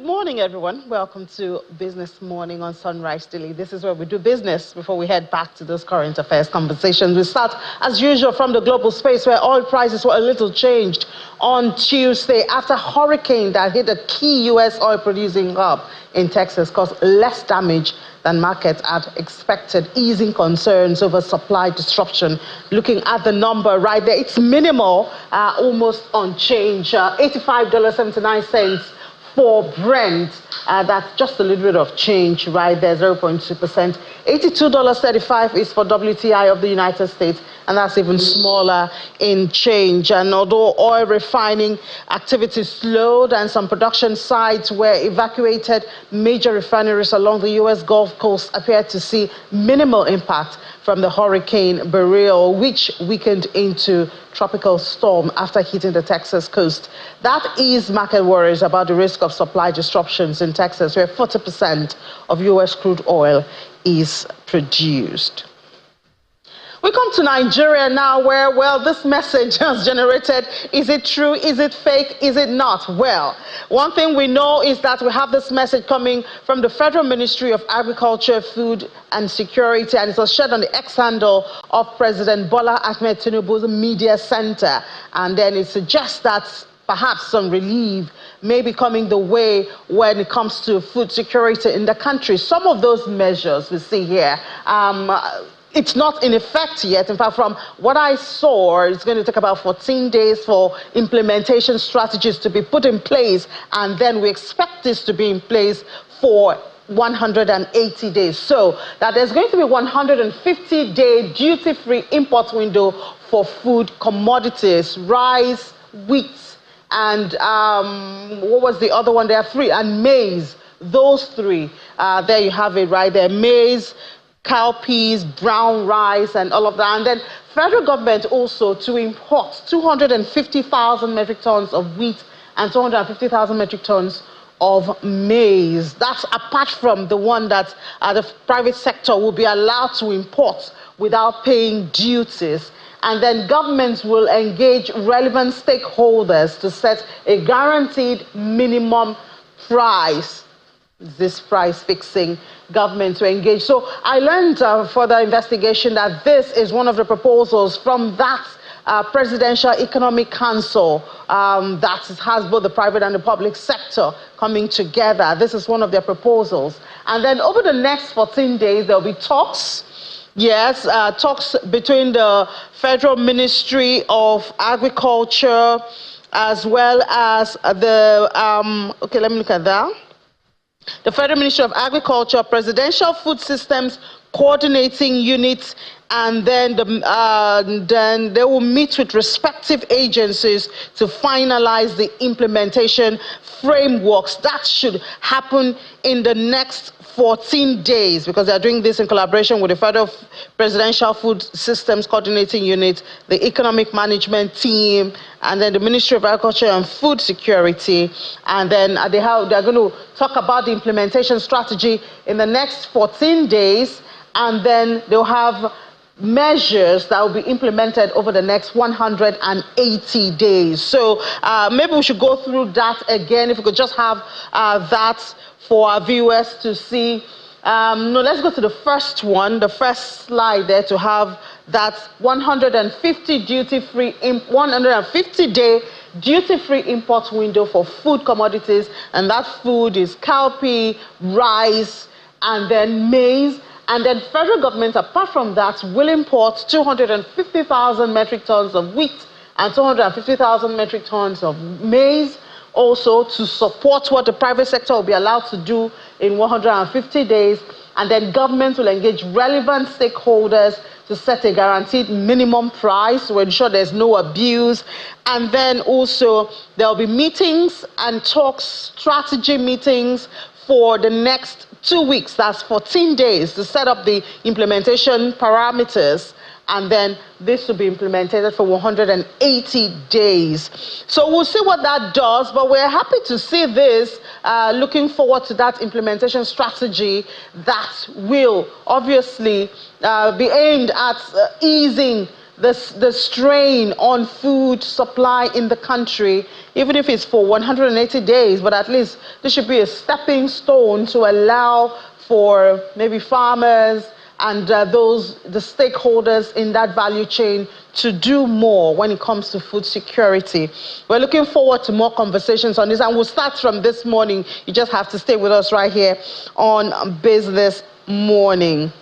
morning, everyone. Welcome to Business Morning on Sunrise Daily. This is where we do business before we head back to those current affairs conversations. We start, as usual, from the global space where oil prices were a little changed on Tuesday after a hurricane that hit a key U.S. oil-producing hub in Texas caused less damage than markets had expected, easing concerns over supply disruption. Looking at the number right there, it's minimal, almost unchanged, $85.79 for Brent. That's just a little bit of change right there, 0.2%. $82.35 is for WTI of the United States, and that's even smaller in change. And although oil refining activity slowed and some production sites were evacuated, major refineries along the U.S. Gulf Coast appeared to see minimal impact from the Hurricane Beryl, which weakened into tropical storm after hitting the Texas coast. That eased market worries about the risk of supply disruptions in Texas, where 40% of U.S. crude oil is produced. We come to Nigeria now, where, well, this message has generated, is it true, is it fake, is it not? Well, one thing we know is that we have this message coming from the Federal Ministry of Agriculture, Food and Security, and it was shared on the X handle of President Bola Ahmed Tinubu's media center. And then it suggests that perhaps some relief may be coming the way when it comes to food security in the country. Some of those measures we see here, it's not in effect yet. In fact, from what I saw, it's going to take about 14 days for implementation strategies to be put in place, and then we expect this to be in place for 180 days. So that there's going to be 150-day duty-free import window for food commodities, rice, wheat, and what was the other one there? Free, and maize. Those three. There you have it right there. Maize, cowpeas, brown rice, and all of that. And then federal government also to import 250,000 metric tons of wheat and 250,000 metric tons of maize. That's apart from the one that the private sector will be allowed to import without paying duties. And then governments will engage relevant stakeholders to set a guaranteed minimum price. This price fixing government to engage. So I learned further investigation that this is one of the proposals from that Presidential Economic Council that has both the private and the public sector coming together. This is one of their proposals. And then over the next 14 days, there'll be talks. Yes, talks between the Federal Ministry of Agriculture as well as the, okay, let me look at that. The Federal Ministry of Agriculture, Presidential Food Systems Coordinating Unit, and then they will meet with respective agencies to finalize the implementation frameworks. That should happen in the next 14 days, because they're doing this in collaboration with the Federal Presidential Food Systems Coordinating Unit, the Economic Management Team, and then the Ministry of Agriculture and Food Security. And then they're going to talk about the implementation strategy in the next 14 days, and then they'll have measures that will be implemented over the next 180 days. So maybe we should go through that again, if we could just have that for our viewers to see. No, let's go to the first one, the first slide there, to have that 150-day duty-free import window for food commodities, and that food is cowpea, rice, and then maize. And then federal government, apart from that, will import 250,000 metric tons of wheat and 250,000 metric tons of maize, also to support what the private sector will be allowed to do in 150 days. And then government will engage relevant stakeholders to set a guaranteed minimum price to ensure there's no abuse. And then also there'll be meetings and talks, strategy meetings for the next 2 weeks. That's 14 days to set up the implementation parameters, and then this will be implemented for 180 days. So we'll see what that does, but we're happy to see this, looking forward to that implementation strategy that will obviously be aimed at easing the strain on food supply in the country, even if it's for 180 days, but at least this should be a stepping stone to allow for maybe farmers and the stakeholders in that value chain to do more when it comes to food security. We're looking forward to more conversations on this, and we'll start from this morning. You just have to stay with us right here on Business Morning.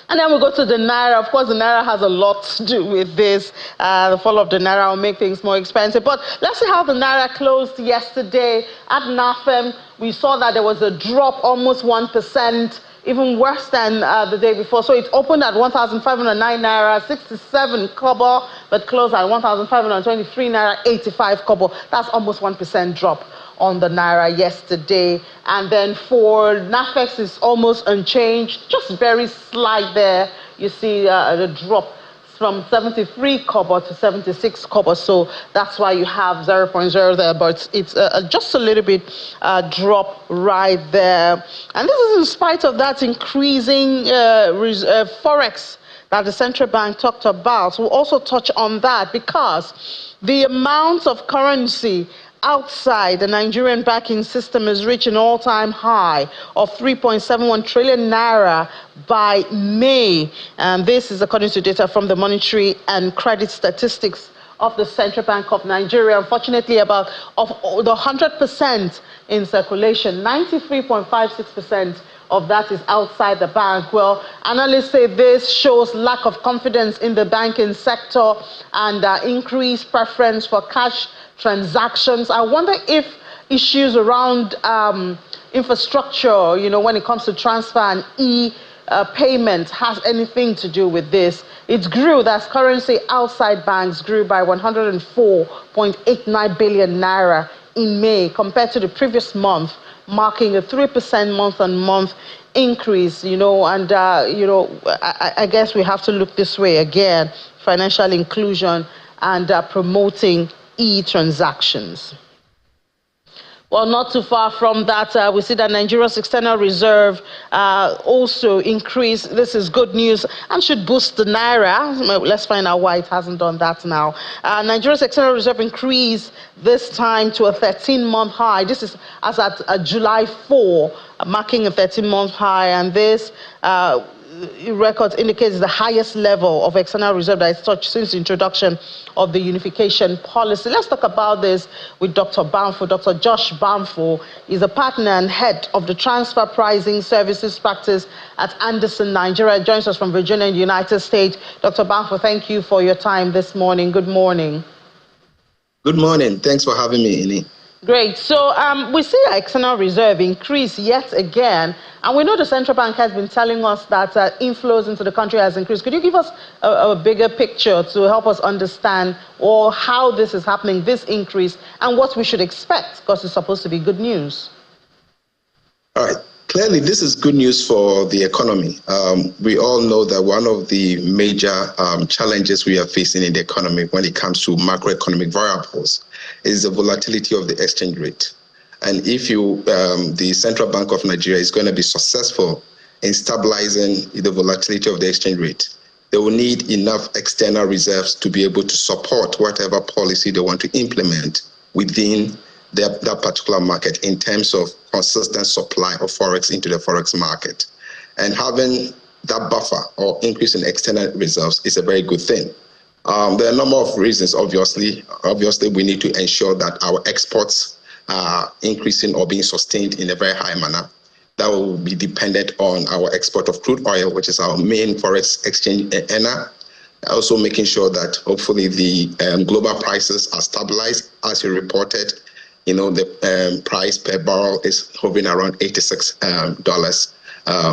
And then we go to the Naira. Of course, the Naira has a lot to do with this. The fall of the Naira will make things more expensive. But let's see how the Naira closed yesterday. At NAFEM, we saw that there was a drop, almost 1%, even worse than the day before. So it opened at 1,509 Naira, 67 kobo, but closed at 1,523 Naira, 85 kobo. That's almost 1% drop on the Naira yesterday. And then for NAFEX, it's almost unchanged, just very slight there. You see the drop from 73 kobo to 76 kobo. So that's why you have 0.0 there, but it's just a little bit drop right there. And this is in spite of that increasing forex that the central bank talked about. We'll also touch on that because the amount of currency outside the Nigerian banking system is reaching an all-time high of 3.71 trillion naira by May. And this is according to data from the Monetary and Credit Statistics of the Central Bank of Nigeria. Unfortunately, about of the 100% in circulation, 93.56% of that is outside the bank. Well, analysts say this shows lack of confidence in the banking sector and increased preference for cash transactions. I wonder if issues around infrastructure, when it comes to transfer and payment has anything to do with this. It grew, that's currency outside banks grew by 104.89 billion naira in May compared to the previous month, marking a 3% month-on-month increase, I guess we have to look this way again, financial inclusion and promoting e-transactions. Well, not too far from that, we see that Nigeria's external reserve also increased. This is good news and should boost the Naira. Let's find out why it hasn't done that now. Nigeria's external reserve increased this time to a 13-month high. This is as at July 4, marking a 13-month high. And this record indicates the highest level of external reserve that is touched since the introduction of the unification policy. Let's talk about this with Dr. Bamfo. Dr. Josh Bamfo is a partner and head of the transfer pricing services practice at Anderson, Nigeria. Joins us from Virginia in the United States. Dr. Bamfo, thank you for your time this morning. Good morning. Good morning. Thanks for having me, Ini. Great. So we see our external reserve increase yet again, and we know the central bank has been telling us that inflows into the country has increased. Could you give us a bigger picture to help us understand how this is happening, this increase, and what we should expect, because it's supposed to be good news? All right. Clearly, this is good news for the economy. We all know that one of the major challenges we are facing in the economy when it comes to macroeconomic variables is the volatility of the exchange rate. And if the Central Bank of Nigeria is going to be successful in stabilizing the volatility of the exchange rate, they will need enough external reserves to be able to support whatever policy they want to implement within that particular market in terms of consistent supply of forex into the forex market. And having that buffer or increase in external reserves is a very good thing. There are a number of reasons, obviously. Obviously, we need to ensure that our exports are increasing or being sustained in a very high manner. That will be dependent on our export of crude oil, which is our main forex exchange earner. Also making sure that hopefully the global prices are stabilized. As you reported, the price per barrel is hovering around $86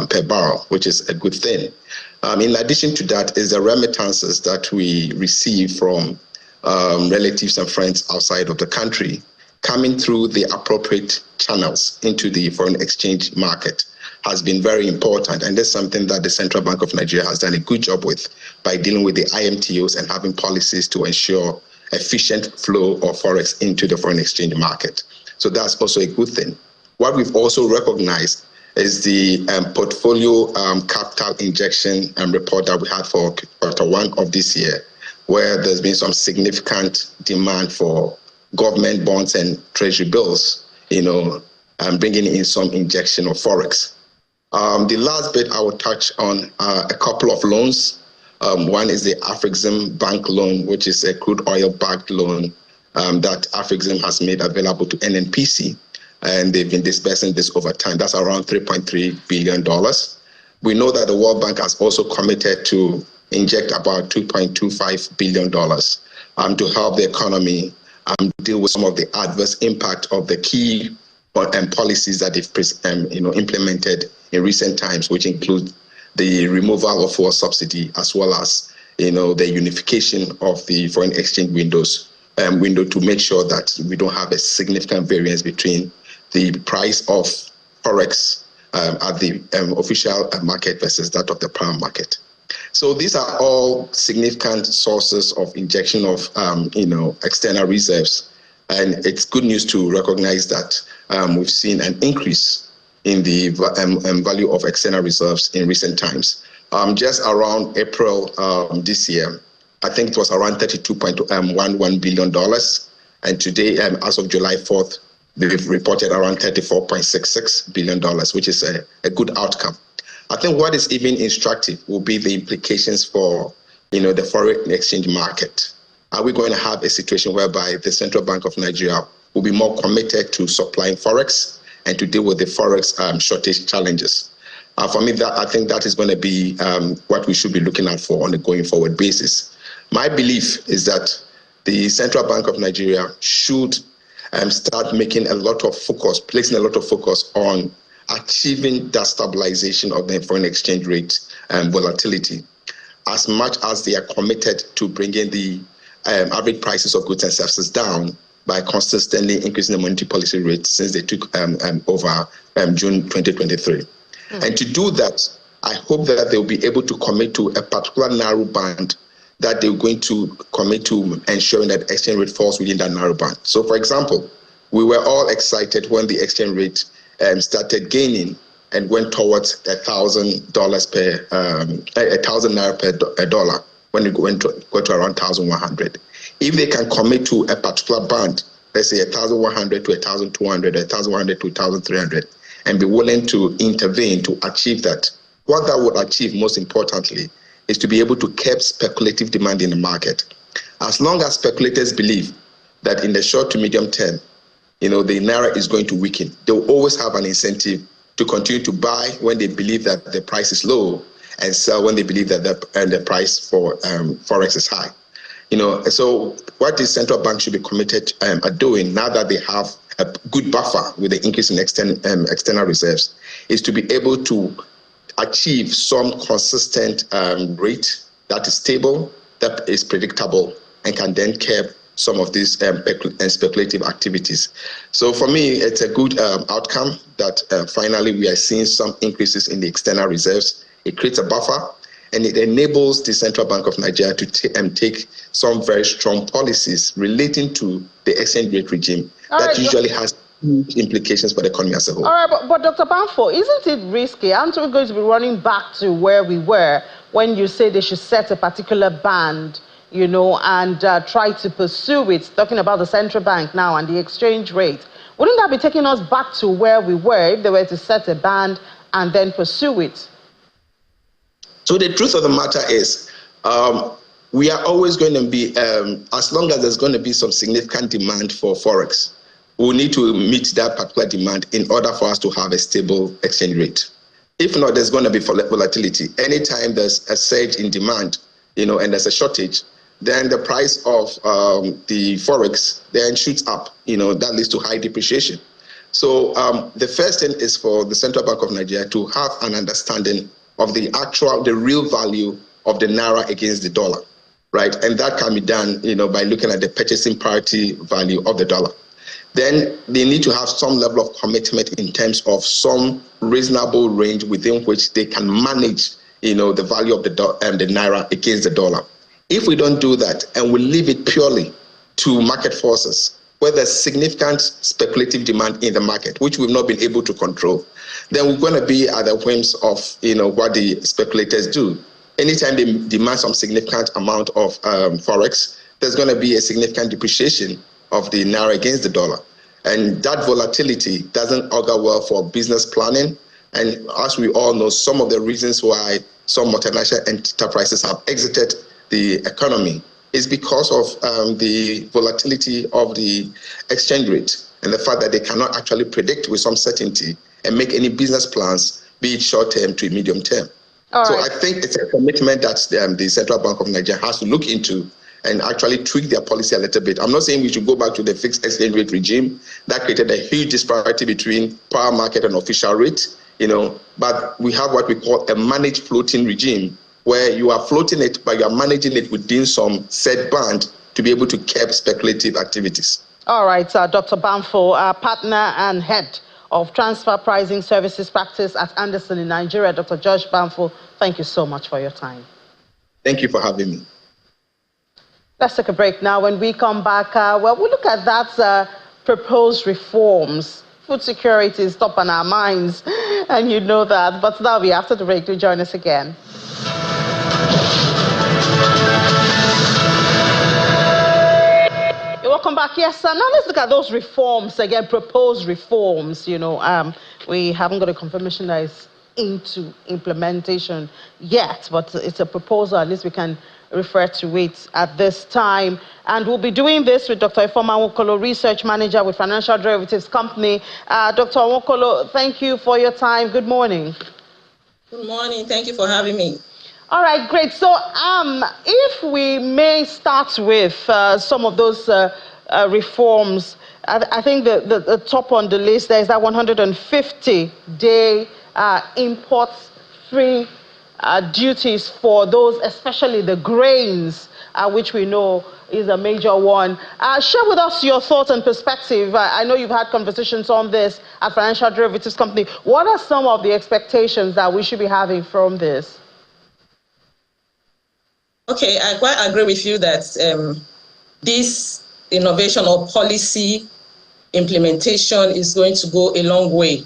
per barrel, which is a good thing. In addition to that is the remittances that we receive from relatives and friends outside of the country coming through the appropriate channels into the foreign exchange market has been very important. And that's something that the Central Bank of Nigeria has done a good job with by dealing with the IMTOs and having policies to ensure efficient flow of forex into the foreign exchange market. So that's also a good thing. What we've also recognized is the portfolio capital injection report that we had for Q1 of this year, where there's been some significant demand for government bonds and treasury bills, bringing in some injection of forex. The last bit I will touch on a couple of loans. One is the Afrexim bank loan, which is a crude oil backed loan that Afrexim has made available to NNPC, and they've been dispersing this over time. That's around $3.3 billion. We know that the World Bank has also committed to inject about $2.25 billion to help the economy deal with some of the adverse impact of the key policies that they've implemented in recent times, which include the removal of fuel subsidy, as well as the unification of the foreign exchange window to make sure that we don't have a significant variance between the price of forex at the official market versus that of the prime market. So these are all significant sources of injection of external reserves, and it's good news to recognize that we've seen an increase in the value of external reserves in recent times. Just around April this year, I think it was around $32.11 billion. And today, as of July 4th, they've reported around $34.66 billion, which is a good outcome. I think what is even instructive will be the implications for the foreign exchange market. Are we going to have a situation whereby the Central Bank of Nigeria will be more committed to supplying forex and to deal with the forex shortage challenges? For me, I think that is going to be what we should be looking at for on a going forward basis. My belief is that the Central Bank of Nigeria should start placing a lot of focus on achieving that stabilization of the foreign exchange rate volatility, as much as they are committed to bringing the average prices of goods and services down by consistently increasing the monetary policy rate since they took over June 2023. And to do that, I hope that they will be able to commit to a particular narrow band that they're going to commit to ensuring that exchange rate falls within that narrow band. So, for example, we were all excited when the exchange rate started gaining and went towards $1,000 per $1,000 per dollar when it go to around 1,100. If they can commit to a particular band, let's say 1,100 to 1,200, 1,100 to 1,300, and be willing to intervene to achieve that, what that would achieve most importantly is to be able to curb speculative demand in the market. As long as speculators believe that in the short to medium term, the naira is going to weaken, they will always have an incentive to continue to buy when they believe that the price is low and sell when they believe that the price for forex is high. So what the central bank should be committed at doing now that they have a good buffer with the increase in external reserves is to be able to achieve some consistent rate that is stable, that is predictable, and can then curb some of these speculative activities. So for me, it's a good outcome that finally we are seeing some increases in the external reserves. It creates a buffer, and it enables the Central Bank of Nigeria to take some very strong policies relating to the exchange rate regime that usually has huge implications for the economy as a whole. All right, but Dr. Banfo, isn't it risky? Aren't we going to be running back to where we were when you say they should set a particular band, and try to pursue it, talking about the central bank now and the exchange rate? Wouldn't that be taking us back to where we were if they were to set a band and then pursue it? So the truth of the matter is, we are always going to be, as long as there's going to be some significant demand for forex, we'll need to meet that particular demand in order for us to have a stable exchange rate. If not, there's going to be volatility. Anytime there's a surge in demand, and there's a shortage, then the price of the forex then shoots up. That leads to high depreciation. So the first thing is for the Central Bank of Nigeria to have an understanding of the real value of the naira against the dollar, right? And that can be done, by looking at the purchasing parity value of the dollar. Then they need to have some level of commitment in terms of some reasonable range within which they can manage, the value of the naira against the dollar. If we don't do that and we leave it purely to market forces, where there's significant speculative demand in the market, which we've not been able to control, then we're going to be at the whims of what the speculators do. Anytime they demand some significant amount of forex, there's going to be a significant depreciation of the naira against the dollar. And that volatility doesn't augur well for business planning. And as we all know, some of the reasons why some multinational enterprises have exited the economy is because of the volatility of the exchange rate and the fact that they cannot actually predict with some certainty and make any business plans, be it short-term to medium-term. So I think it's a commitment that the Central Bank of Nigeria has to look into and actually tweak their policy a little bit. I'm not saying we should go back to the fixed exchange rate regime. That created a huge disparity between power market and official rate, but we have what we call a managed floating regime, where you are floating it, but you are managing it within some set band to be able to curb speculative activities. All right, Dr. Bamfo, partner and head of transfer pricing services practice at Anderson in Nigeria. Dr. George Bamfo, thank you so much for your time. Thank you for having me. Let's take a break now. When we come back, we'll look at that proposed reforms. Food security is top on our minds, and you know that. But that'll be after the break. Do join us again. Welcome back. Yes, now let's look at those reforms again, proposed reforms. We haven't got a confirmation that is into implementation yet, but it's a proposal. At least we can refer to it at this time. And we'll be doing this with Dr. Ifeoma Nwokolo, Research Manager with Financial Derivatives Company. Dr. Nwokolo, thank you for your time. Good morning. Good morning. Thank you for having me. All right, great. So if we may start with some of those reforms, I think the top on the list there is that 150-day import-free duties for those, especially the grains, which we know is a major one. Share with us your thoughts and perspective. I know you've had conversations on this at Financial Derivatives Company. What are some of the expectations that we should be having from this? Okay, I quite agree with you that this innovation or policy implementation is going to go a long way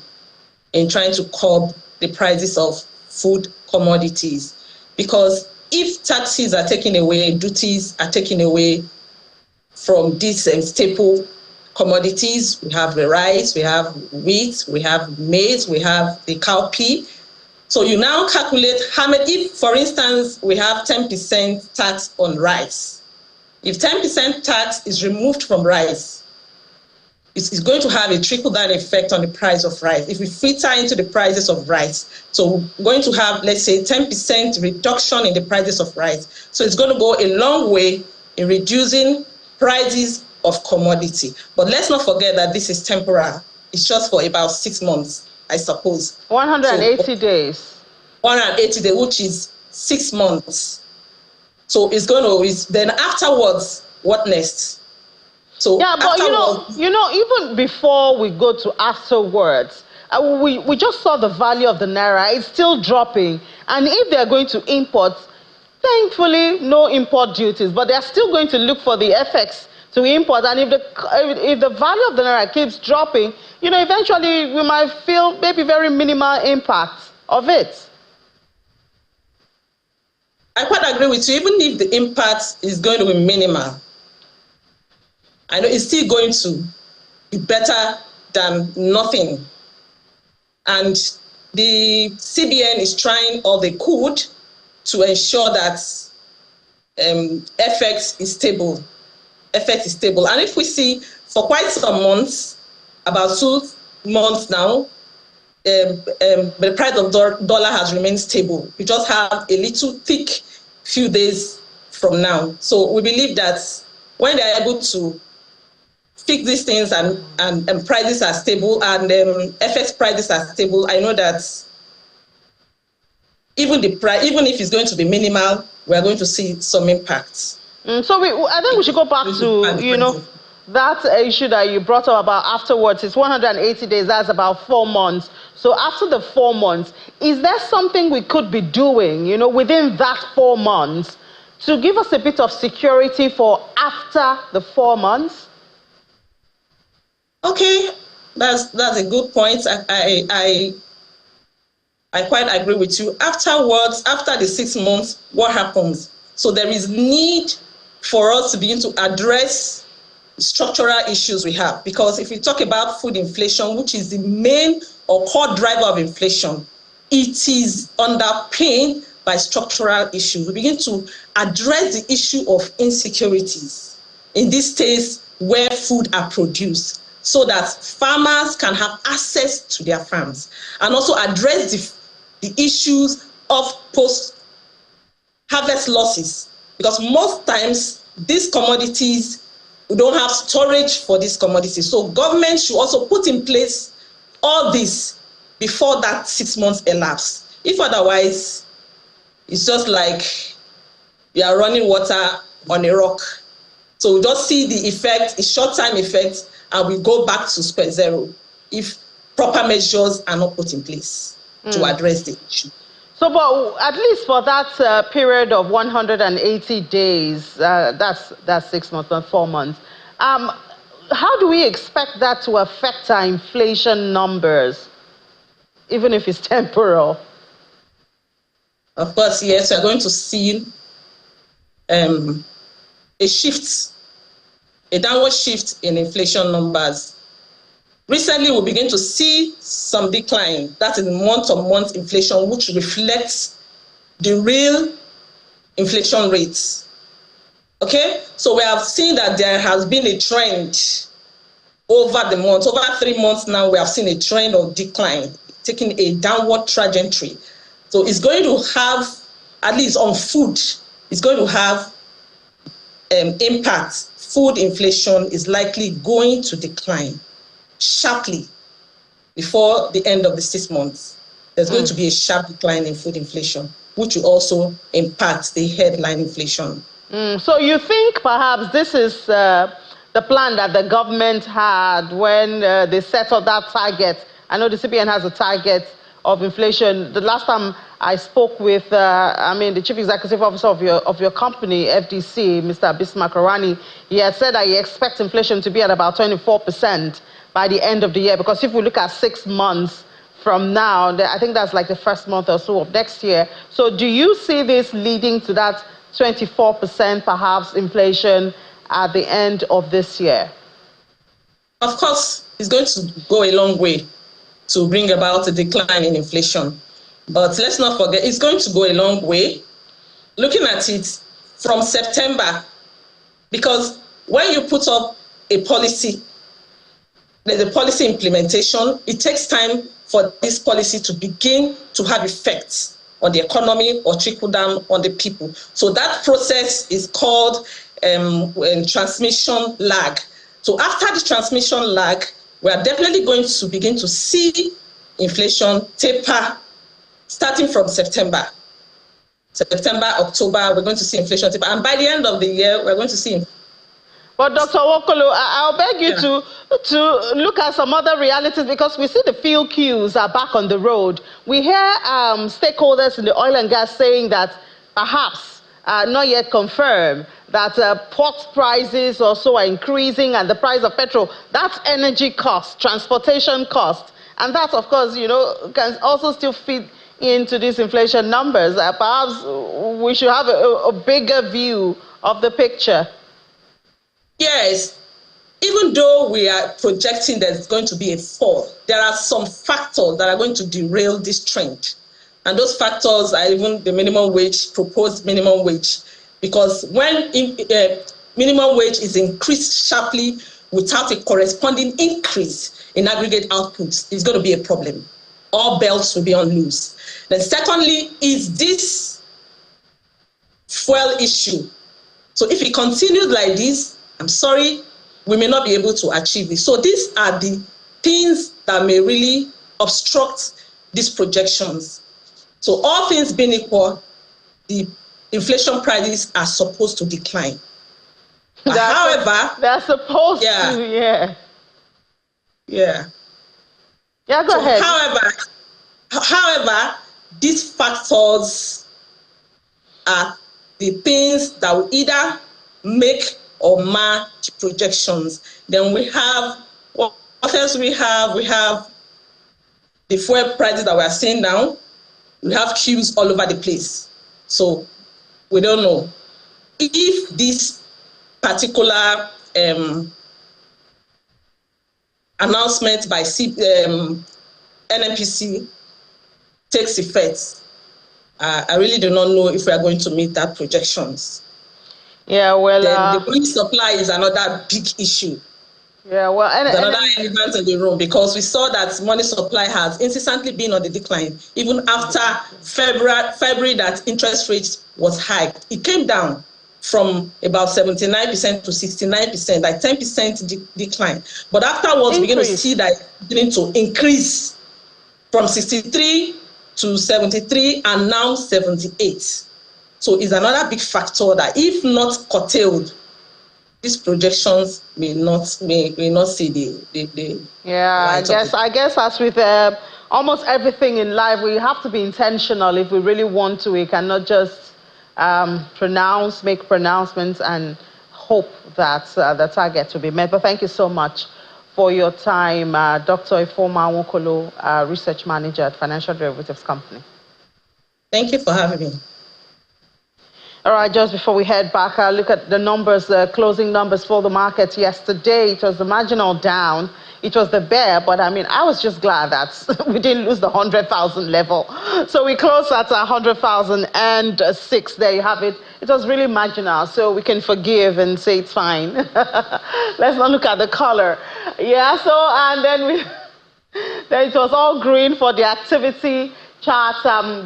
in trying to curb the prices of food commodities. Because if taxes are taken away, duties are taken away from these staple commodities, we have the rice, we have wheat, we have maize, we have the cowpea. So you now calculate how many, if, for instance, we have 10% tax on rice. If 10% tax is removed from rice, it's going to have a trickle-down effect on the price of rice. If we filter into the prices of rice, so we're going to have, let's say, 10% reduction in the prices of rice. So it's going to go a long way in reducing prices of commodity. But let's not forget that this is temporary. It's just for about 6 months, I suppose. 180 days. 180 days, which is 6 months. So it's going to, then afterwards, what next? So yeah, but even before we go to afterwards, we just saw the value of the naira. It's still dropping. And if they're going to import, thankfully, no import duties, but they're still going to look for the FX to import. And if the value of the naira keeps dropping, eventually we might feel maybe very minimal impact of it. I quite agree with you. Even if the impact is going to be minimal, I know it's still going to be better than nothing. And the CBN is trying all they could to ensure that FX is stable. FX is stable. And if we see for quite some months, about 2 months now, the price of dollar has remained stable. We just have a little thick few days from now. So we believe that when they're able to fix these things and prices are stable and FX prices are stable, I know that even the price, even if it's going to be minimal, we are going to see some impacts. So I think we should go back to, that issue that you brought up about afterwards. It's 180 days, that's about 4 months. So after the 4 months, is there something we could be doing, within that 4 months to give us a bit of security for after the 4 months? Okay, that's a good point. I quite agree with you. Afterwards, after the 6 months, what happens? So there is need for us to begin to address structural issues we have, because if you talk about food inflation, which is the main or core driver of inflation, it is underpinned by structural issues. We begin to address the issue of insecurities in these states where food are produced, so that farmers can have access to their farms, and also address the issues of post-harvest losses, because most times these commodities, we don't have storage for these commodities. So government should also put in place all this before that 6 months elapse. If otherwise, it's just like you are running water on a rock. So we just see the effect, a short-time effect, and we go back to square zero if proper measures are not put in place to address the issue. So, but at least for that period of 180 days, that's 6 months, not 4 months, how do we expect that to affect our inflation numbers, even if it's temporal? Of course, yes, we are going to see a shift, a downward shift in inflation numbers. Recently, we begin to see some decline. That is month-on-month inflation, which reflects the real inflation rates. Okay, so we have seen that there has been a trend over the month. Over 3 months now, we have seen a trend of decline, taking a downward trajectory. So it's going to have, at least on food, it's going to have impact. Food inflation is likely going to decline sharply before the end of the 6 months. There's going to be a sharp decline in food inflation, which will also impact the headline inflation. So you think perhaps this is the plan that the government had when they set up that target? I know the CBN has a target of inflation. The last time I spoke with, the chief executive officer of your company, FDC, Mr. Bismarck Arani, he had said that he expects inflation to be at about 24% by the end of the year. Because if we look at 6 months from now, I think that's like the first month or so of next year. So do you see this leading to that 24% perhaps inflation at the end of this year? Of course, it's going to go a long way to bring about a decline in inflation. But let's not forget, it's going to go a long way. Looking at it from September, because when you put up a policy, there's a policy implementation, it takes time for this policy to begin to have effects on the economy or trickle down on the people. So that process is called transmission lag. So after the transmission lag, we are definitely going to begin to see inflation taper starting from September, October, we're going to see inflation taper. And by the end of the year, we're going to see. But Dr. Wokolo, I'll beg you to look at some other realities, because we see the fuel queues are back on the road. We hear stakeholders in the oil and gas saying that perhaps, not yet confirmed, that port prices also are increasing, and the price of petrol, that's energy cost, transportation cost. And that, of course, can also still feed into these inflation numbers. Perhaps we should have a bigger view of the picture. Yes, even though we are projecting there's going to be a fall, there are some factors that are going to derail this trend. And those factors are even the minimum wage, proposed minimum wage. Because when minimum wage is increased sharply without a corresponding increase in aggregate outputs, it's going to be a problem. All belts will be on loose. Then secondly, is this fuel issue. So if it continues like this, I'm sorry, we may not be able to achieve it. So these are the things that may really obstruct these projections. So all things being equal, the inflation prices are supposed to decline. However, they're supposed to, yeah. Yeah, go ahead. However, these factors are the things that will either make or mar projections. Then we have what What else we have? We have the fuel prices that we are seeing now. We have queues all over the place. So we don't know if this particular announcement by NNPC takes effect. I really do not know if we are going to meet that projections. Yeah, well, then the money supply is another big issue. Yeah, well, another element in the room, because we saw that money supply has incessantly been on the decline, even after February that interest rates was hiked. It came down from about 79% to 69%, like 10% decline. But afterwards, we begin to see that beginning to increase from 63 to 73 and now 78. So it's another big factor that, if not curtailed, these projections may not see the yeah, I guess as with almost everything in life, we have to be intentional. If we really want to, we cannot just make pronouncements and hope that the target will be met. But thank you so much for your time, Dr. Ifeoma Nwokolo, Research Manager at Financial Derivatives Company. Thank you for having me. All right, just before we head back, look at the numbers, the closing numbers for the market yesterday. It was the marginal down. It was the bear, but I mean, I was just glad that we didn't lose the 100,000 level. So we closed at 100,006. There you have it. It was really marginal, so we can forgive and say it's fine. Let's not look at the color. Yeah, so, and then then it was all green for the activity chart.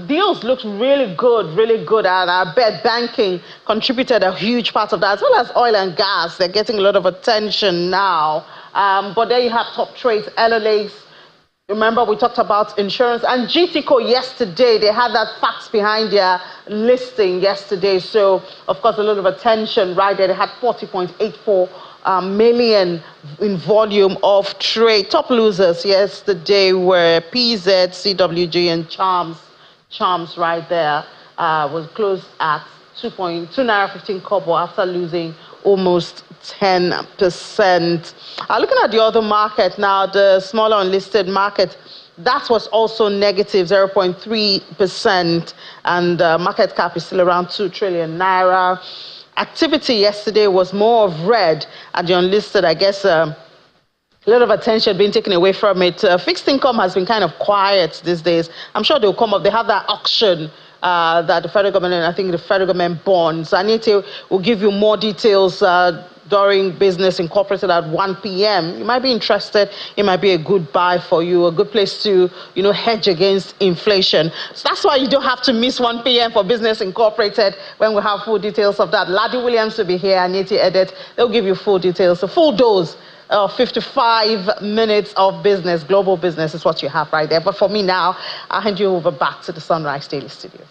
Deals looked really good, and I bet banking contributed a huge part of that, as well as oil and gas. They're getting a lot of attention now. But there you have top trades, LLAs. Remember, we talked about insurance and GTCO yesterday. They had that facts behind their listing yesterday. So, of course, a lot of attention right there. They had 40.84 million in volume of trade. Top losers yesterday were PZ, CWG, and Charms right there was closed at 2.2 naira 15 kobo after losing almost 10%. Looking at the other market now, the smaller unlisted market, that was also negative 0.3%, and market cap is still around 2 trillion naira. Activity yesterday was more of red at the unlisted. I guess a lot of attention being taken away from it. Fixed income has been kind of quiet these days. I'm sure they'll come up. They have that auction that the federal government, I think the federal government bonds. Anita will give you more details during Business Incorporated at 1 p.m. You might be interested. It might be a good buy for you, a good place to, hedge against inflation. So that's why you don't have to miss 1 p.m. for Business Incorporated when we have full details of that. Laddie Williams will be here, Anita Edit. They'll give you full details, a full dose. 55 minutes of business, global business is what you have right there. But for me now, I'll hand you over back to the Sunrise Daily Studios.